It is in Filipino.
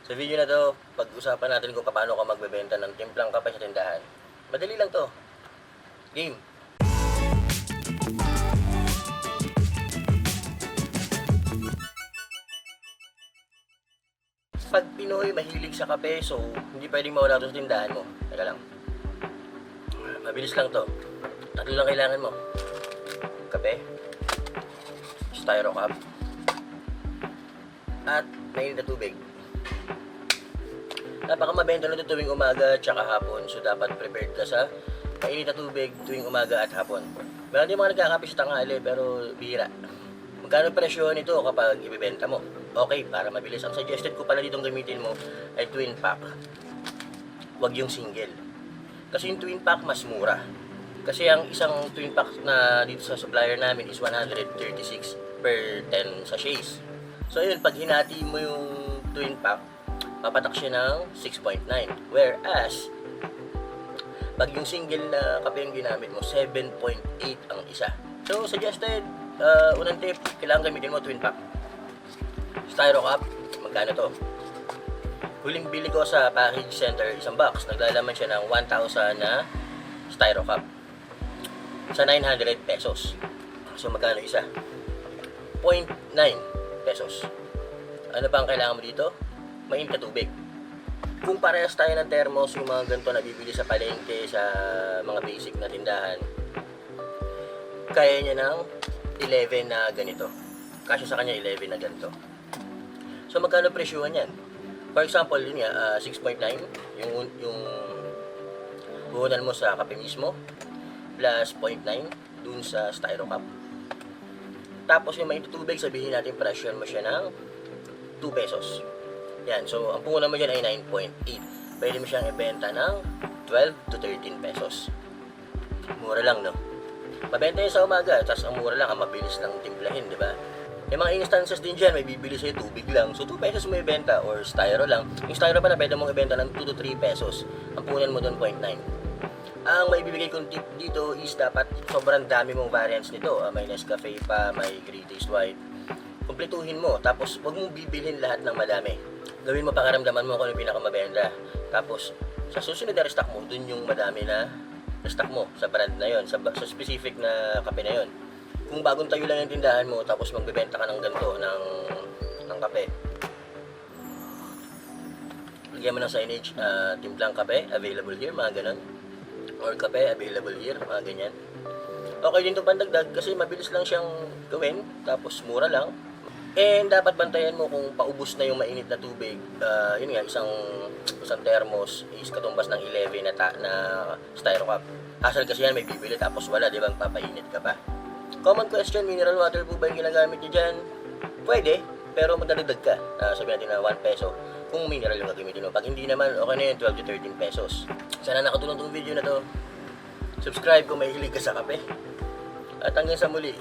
Sa video na to, pag-usapan natin kung paano ka magbebenta ng timplang kape sa tindahan. Madali lang to. Game! Pag Pinoy mahilig sa kape, so hindi pwedeng mawala to sa tindahan mo. Teka lang. Mabilis lang to. Tatlo lang kailangan mo. Kape, styro cup, at mainit na tubig. Napakamabenta na ito tuwing umaga at saka hapon. So dapat prepared ka sa mainit na tubig tuwing umaga at hapon. Meron din mga nagkakape sa tanghali pero bihira. Magkano presyo nito kapag ibebenta mo? Okay, para mabilis. Ang suggested ko pala ditong gamitin mo ay twin pack. Huwag yung single. Kasi yung twin pack mas mura. Kasi ang isang twin pack na dito sa supplier namin is 136 per 10 sachets. So yun, pag hinati mo yung twin pack, papatak siya ng 6.9. Whereas, pag yung single na kape yung ginamit mo, 7.8 ang isa. So, suggested, unang tip, kailangan gamitin mo twin pack. Styro cup, magkano to? Huling bili ko sa package center, isang box. Naglalaman siya ng 1,000 na styro cup. Sa 900 pesos. So, magkano isa? 0.9 pesos. Ano pa ang kailangan mo dito? Mainit na tubig. Kung parehas tayo ng thermos, yung mga ganito na bibili sa palengke, sa mga basic na tindahan, kaya niya ng 11 na ganito. Kasya sa kanya 11 na ganito. So, magkano presyuhan yan? For example, yun nga, 6.9, yung puhunan mo sa kape mismo, plus 0.9 dun sa styro cup. Tapos yung mainit na tubig, sabihin natin presyon mo siya ng 2 pesos. Yan, so ang puhunan mo dyan ay 9.8. Pwede mo siyang ibenta ng 12 to 13 pesos. Mura lang, no? Mabenta yun sa umaga, tapos ang mura lang, ang mabilis lang timplahin, di ba? May mga instances din dyan, may bibili sa'yo tubig lang. So 2 pesos mo ibenta or styro lang. Yung styro pa na pwede mong ibenta ng 2 to 3 pesos. Ang puhunan mo doon 0.9. Ang maibibigay kong tip dito is dapat sobrang dami mong variants nito. May Nescafe pa, may Great Taste White. Kumpletuhin mo, tapos huwag mong bibilhin lahat ng madami. Gawin mo pakaramdaman mo kung ano yung pinakamabenta. Tapos, sa susunod na restock mo, dun yung madami na restock mo sa brand na yon, sa specific na kape na yon. Kung bagong tayo lang yung tindahan mo, tapos magbebenta ka ng ganito, ng kape, lagyan mo ng signage, timplang kape, available here, mga ganun. Or kape, available here, mga ganyan. Okay din itong pandagdag kasi mabilis lang siyang gawin, tapos mura lang. And dapat bantayan mo kung paubos na yung mainit na tubig. Yun nga, isang thermos is katumbas ng 11 na styro cup. Hassle kasi yan, may bibili tapos wala, di ba, papainit ka pa. Common question, mineral water po ba yung ginagamit niyo dyan? Pwede, pero magdadagdag ka. Sabihin natin na 1 peso kung mineral yung gagamitin mo. Pag hindi naman, okay na yun, 12 to 13 pesos. Sana nakatulong tong video na to. Subscribe kung may hilig ka sa kape. At hanggang sa muli.